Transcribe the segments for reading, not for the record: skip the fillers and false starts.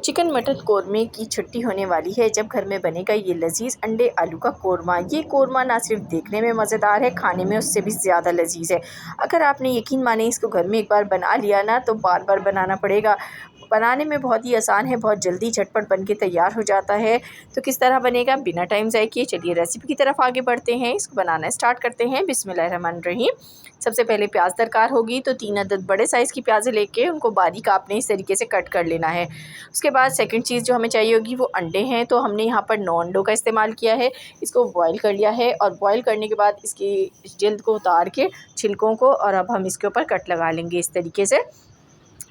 Chicken mutton कोरमे की छुट्टी होने वाली है जब घर में बनेगा ये लजीज अंडे आलू का कोरमा। ये कोरमा ना सिर्फ देखने में मज़ेदार है, खाने में उससे भी ज़्यादा लजीज है। अगर आपने यकीन माने इसको घर में एक बार बना लिया ना तो बार बार बनाना पड़ेगा। बनाने में बहुत ही आसान है, बहुत जल्दी झटपट बन के तैयार हो जाता है। तो किस तरह बनेगा बिना टाइम ज़ाय किए, चलिए रेसिपी की तरफ आगे बढ़ते हैं। इसको बनाना स्टार्ट करते हैं। बिस्मिल्लाहिर्रहमानिर्रहीम। सबसे पहले प्याज दरकार होगी, तो 3 अदद बड़े साइज़ की प्याज़ें लेके उनको बारीक आपने इस तरीके से कट कर लेना है। उसके बाद सेकंड चीज़ जो हमें चाहिए होगी वो अंडे हैं। तो हमने यहाँ पर 9 अंडों का इस्तेमाल किया है। इसको बॉईल कर लिया है और बॉईल करने के बाद इसकी जिल्द को उतार के छिलकों को, और अब हम इसके ऊपर कट लगा लेंगे इस तरीके से।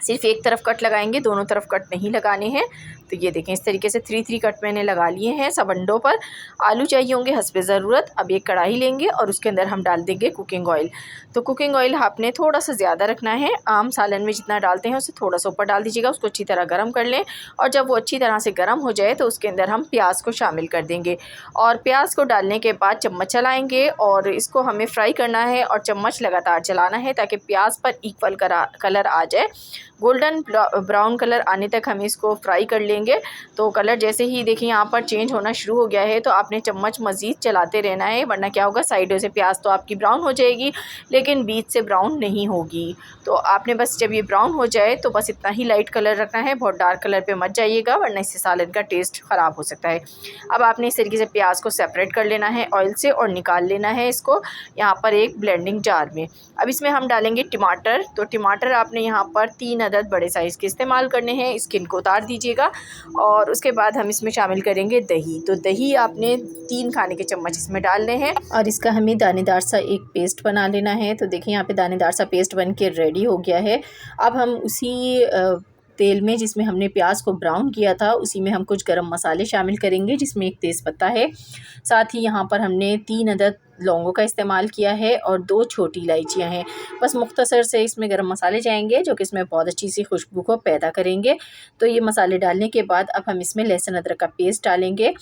सिर्फ एक तरफ कट लगाएंगे, दोनों तरफ कट नहीं लगाने हैं। तो ये देखें इस तरीके से 3 कट मैंने लगा लिए हैं सब अंडों पर। आलू चाहिए होंगे हस्बे ज़रूरत। अब एक कढ़ाई लेंगे और उसके अंदर हम डाल देंगे कुकिंग ऑयल। तो कुकिंग ऑयल आपने थोड़ा सा ज़्यादा रखना है, आम सालन में जितना डालते हैं उससे थोड़ा सा ऊपर डाल दीजिएगा। उसको अच्छी तरह गर्म कर लें और जब वो अच्छी तरह से गर्म हो जाए तो उसके अंदर हम प्याज को शामिल कर देंगे। और प्याज को डालने के बाद चम्मच चलाएँगे और इसको हमें फ्राई करना है और चम्मच लगातार चलाना है ताकि प्याज पर इक्वल कलर आ जाए। गोल्डन ब्राउन कलर आने तक हम इसको फ्राई कर लेंगे। तो कलर जैसे ही देखिए यहाँ पर चेंज होना शुरू हो गया है तो आपने चम्मच मज़ीद चलाते रहना है, वरना क्या होगा साइडों से प्याज तो आपकी ब्राउन हो जाएगी लेकिन बीच से ब्राउन नहीं होगी। तो आपने बस जब ये ब्राउन हो जाए तो बस इतना ही लाइट कलर रखना है, बहुत डार्क कलर पे मत जाइएगा वरना इससे सालन का टेस्ट ख़राब हो सकता है। अब आपने इस तरीके से प्याज को सेपरेट कर लेना है ऑयल से और निकाल लेना है इसको यहाँ पर एक ब्लेंडिंग जार में। अब इसमें हम डालेंगे टमाटर। तो टमाटर आपने यहाँ पर 3 अदद बड़े साइज़ के इस्तेमाल करने हैं। स्किन को उतार दीजिएगा और उसके बाद हम इसमें शामिल करेंगे दही। तो दही आपने 3 खाने के चम्मच इसमें डालने हैं और इसका हमें दानेदार सा एक पेस्ट बना लेना है। तो देखिए यहाँ पे दानेदार सा पेस्ट बन के रेडी हो गया है। अब हम उसी तेल में जिसमें हमने प्याज को ब्राउन किया था उसी में हम कुछ गरम मसाले शामिल करेंगे, जिसमें एक तेज़पत्ता है। साथ ही यहाँ पर हमने 3 अदद लौंगों का इस्तेमाल किया है और 2 छोटी इलायचियाँ हैं। बस मुख्तसर से इसमें गरम मसाले जाएंगे जो कि इसमें बहुत अच्छी सी खुशबू को पैदा करेंगे। तो ये मसाले डालने के बाद अब हम इसमें लहसुन अदरक का पेस्ट डालेंगे।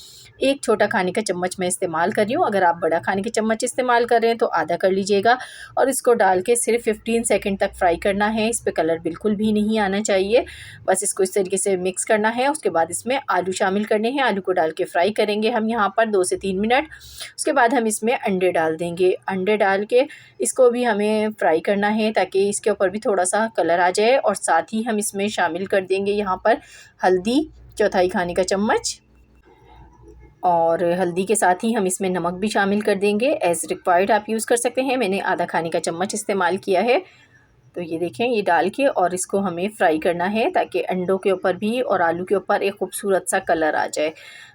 1 छोटा खाने का चम्मच मैं इस्तेमाल कर रही हूँ, अगर आप बड़ा खाने के चम्मच इस्तेमाल कर रहे हैं तो आधा कर लीजिएगा। और इसको डाल के सिर्फ 15 सेकंड तक फ्राई करना है। इस पर कलर बिल्कुल भी नहीं आना चाहिए, बस इसको इस तरीके से मिक्स करना है। उसके बाद इसमें आलू शामिल करने हैं, आलू को डाल के फ्राई करेंगे हम यहाँ पर 2 से 3 मिनट। उसके बाद हम इसमें अंडे डाल देंगे। अंडे डाल के इसको भी हमें फ्राई करना है ताकि इसके ऊपर भी थोड़ा सा कलर आ जाए। और साथ ही हम इसमें शामिल कर देंगे यहाँ पर हल्दी, 1/4 खाने का चम्मच। और हल्दी के साथ ही हम इसमें नमक भी शामिल कर देंगे, एज़ रिक्वायर्ड आप यूज़ कर सकते हैं। मैंने आधा खाने का चम्मच इस्तेमाल किया है। तो ये देखें ये डाल के और इसको हमें फ्राई करना है ताकि अंडों के ऊपर भी और आलू के ऊपर एक खूबसूरत सा कलर आ जाए।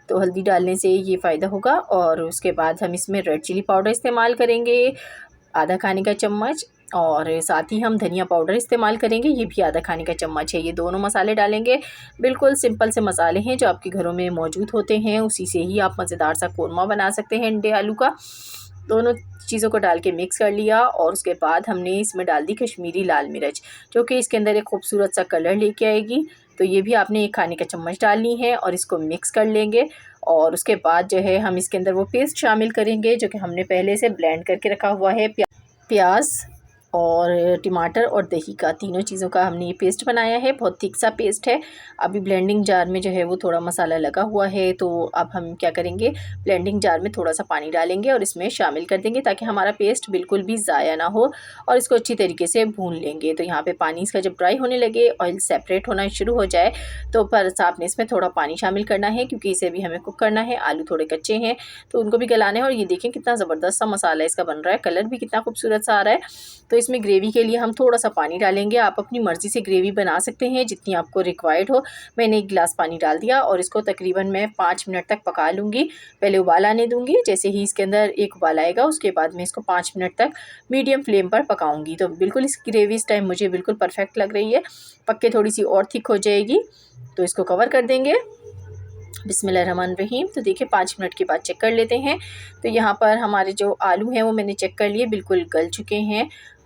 तो हल्दी डालने से ये फ़ायदा होगा। और उसके बाद हम इसमें रेड चिली पाउडर इस्तेमाल करेंगे, आधा खाने का चम्मच। और साथ ही हम धनिया पाउडर इस्तेमाल करेंगे, ये भी आधा खाने का चम्मच है। ये दोनों मसाले डालेंगे। बिल्कुल सिंपल से मसाले हैं जो आपके घरों में मौजूद होते हैं, उसी से ही आप मज़ेदार सा कोरमा बना सकते हैं अंडे आलू का। दोनों चीज़ों को डाल के मिक्स कर लिया और उसके बाद हमने इसमें डाल दी कश्मीरी लाल मिर्च, जो कि इसके अंदर एक खूबसूरत सा कलर लेके आएगी। तो ये भी आपने 1 खाने का चम्मच डालनी है और इसको मिक्स कर लेंगे। और उसके बाद जो है हम इसके अंदर वो पेस्ट शामिल करेंगे जो कि हमने पहले से ब्लेंड करके रखा हुआ है। प्याज और टमाटर और दही का, तीनों चीज़ों का हमने ये पेस्ट बनाया है। बहुत थिक सा पेस्ट है। अभी ब्लेंडिंग जार में जो है वो थोड़ा मसाला लगा हुआ है। तो अब हम क्या करेंगे, ब्लेंडिंग जार में थोड़ा सा पानी डालेंगे और इसमें शामिल कर देंगे ताकि हमारा पेस्ट बिल्कुल भी ज़ाया ना हो। और इसको अच्छी तरीके से भून लेंगे। तो यहाँ पे पानी इसका जब ड्राई होने लगे, ऑयल सेपरेट होना शुरू हो जाए तो पर आपने इसमें थोड़ा पानी शामिल करना है क्योंकि इसे भी हमें कुक करना है। आलू थोड़े कच्चे हैं तो उनको भी गलाना है। और ये देखें कितना ज़बरदस्त सा मसाला इसका बन रहा है, कलर भी कितना खूबसूरत सा आ रहा है। तो इसमें ग्रेवी के लिए हम थोड़ा सा पानी डालेंगे। आप अपनी मर्ज़ी से ग्रेवी बना सकते हैं जितनी आपको रिक्वायर्ड हो। मैंने 1 गिलास पानी डाल दिया और इसको तकरीबन मैं 5 मिनट तक पका लूँगी। पहले उबाल आने दूँगी, जैसे ही इसके अंदर एक उबाल आएगा उसके बाद मैं इसको 5 मिनट तक मीडियम फ्लेम पर पकाऊँगी। तो बिल्कुल इस ग्रेवी इस टाइम मुझे बिल्कुल परफेक्ट लग रही है। पक के थोड़ी सी और थिक हो जाएगी तो इसको कवर कर देंगे। बिस्मिल्लाहिर्रहमानिर्रहीम। तो देखिए 5 मिनट के बाद चेक कर लेते हैं। तो यहाँ पर हमारे जो आलू हैं वो मैंने चेक कर लिए, बिल्कुल गल चुके हैं